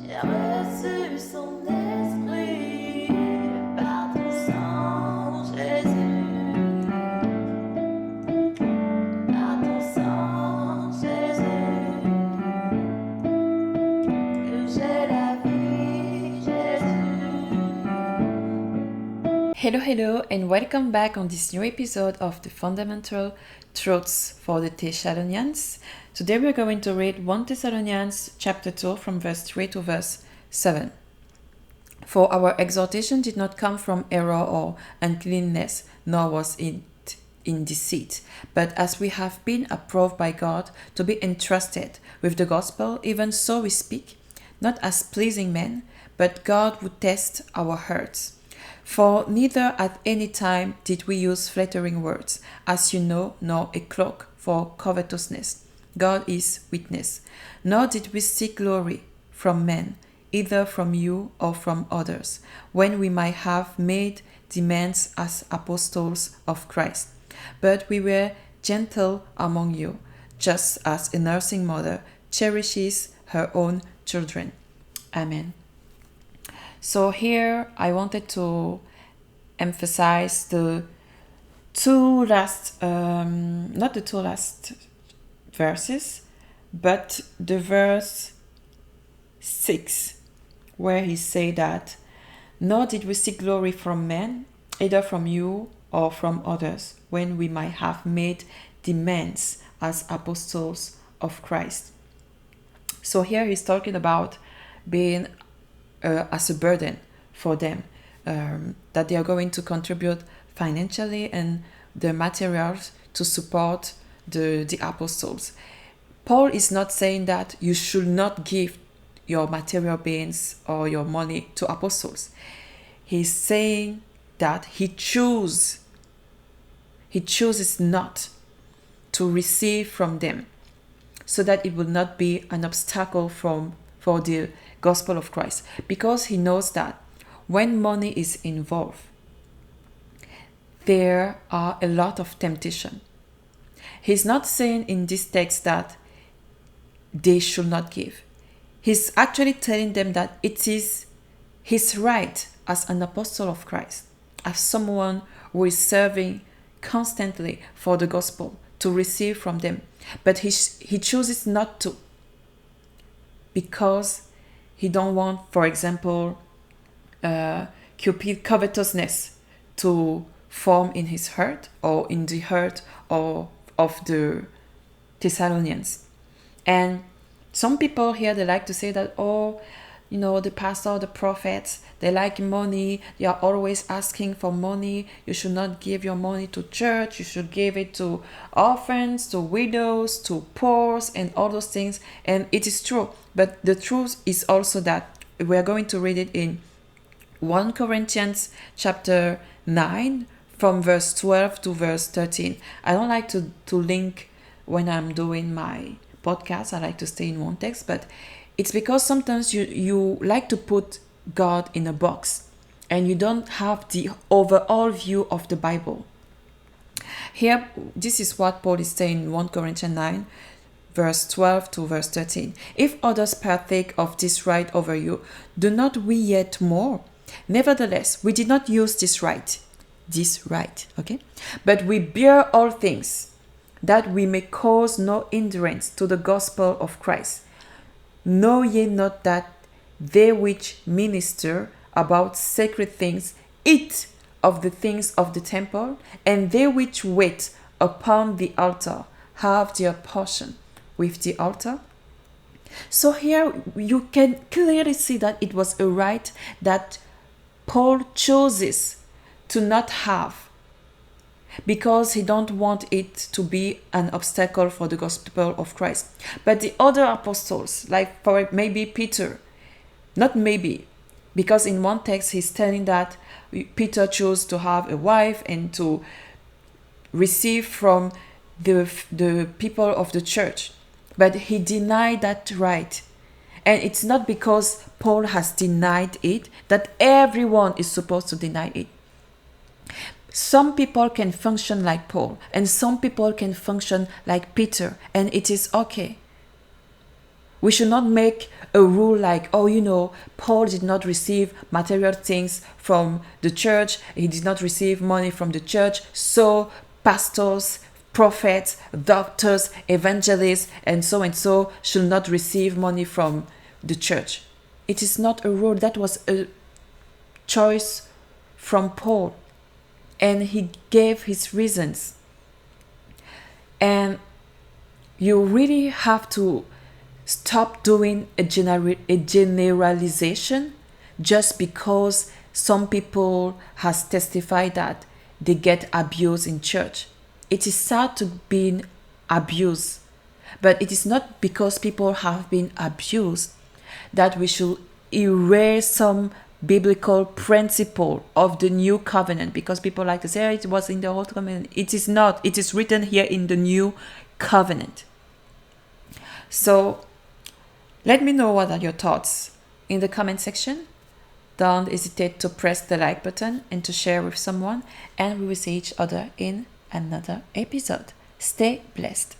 J'ai reçu son esprit par ton sang, Jésus. Par ton sang, Jésus. Que j'ai la vie, Jésus. Hello, and welcome back on this new episode of the Fundamental Truths for the Thessalonians. Today we're going to read 1 Thessalonians chapter 2 from verse 3 to verse 7. For our exhortation did not come from error or uncleanness, nor was it in deceit. But as we have been approved by God to be entrusted with the gospel, even so we speak, not as pleasing men, but God would test our hearts. For neither at any time did we use flattering words, as you know, nor a cloak for covetousness. God is witness. Nor did we seek glory from men, either from you or from others, when we might have made demands as apostles of Christ. But we were gentle among you, just as a nursing mother cherishes her own children. Amen. So here I wanted to emphasize the not the two last verses, but the verse 6, where he said that, nor did we seek glory from men, either from you or from others, when we might have made demands as apostles of Christ. So here he's talking about being as a burden for them, that they are going to contribute financially and the materials to support the apostles. Paul is not saying that you should not give your material beings or your money to apostles. He's saying that he chooses not to receive from them, so that it will not be an obstacle for the gospel of Christ, because he knows that when money is involved, there are a lot of temptation. He's not saying in this text that they should not give. He's actually telling them that it is his right as an apostle of Christ, as someone who is serving constantly for the gospel, to receive from them. But he chooses not to, because he don't want, for example, covetousness to form in his heart or in the heart of the Thessalonians. And some people here, they like to say that, the pastor, the prophets, they like money. They are always asking for money. You should not give your money to church. You should give it to orphans, to widows, to poor, and all those things. And it is true. But the truth is also that we are going to read it in 1 Corinthians chapter 9 from verse 12 to verse 13. I don't like to link when I'm doing my podcast. I like to stay in one text, but it's because sometimes you like to put God in a box and you don't have the overall view of the Bible. Here, this is what Paul is saying in 1 Corinthians 9, verse 12 to verse 13. If others partake of this right over you, do not we yet more? Nevertheless, we did not use this right, okay? But we bear all things, that we may cause no hindrance to the gospel of Christ. Know ye not that they which minister about sacred things eat of the things of the temple, and they which wait upon the altar have their portion with the altar? So here you can clearly see that it was a right that Paul chooses to not have, because he don't want it to be an obstacle for the gospel of Christ. But the other apostles, like for maybe Peter, not maybe, because in one text he's telling that Peter chose to have a wife and to receive from the people of the church, but he denied that right. And it's not because Paul has denied it that everyone is supposed to deny it. Some people can function like Paul, and some people can function like Peter, and it is okay. We should not make a rule like, oh, Paul did not receive material things from the church. He did not receive money from the church. So pastors, prophets, doctors, evangelists, and so should not receive money from the church. It is not a rule. That was a choice from Paul. And he gave his reasons. And you really have to stop doing a generalization just because some people has testified that they get abused in church. It is sad to be abused, but it is not because people have been abused that we should erase some biblical principle of the new covenant, because people like to say, it was in the old covenant. It is not. It is written here in the new covenant. So let me know what are your thoughts in the comment section. Don't hesitate to press the like button and to share with someone, and we will see each other in another episode. Stay blessed.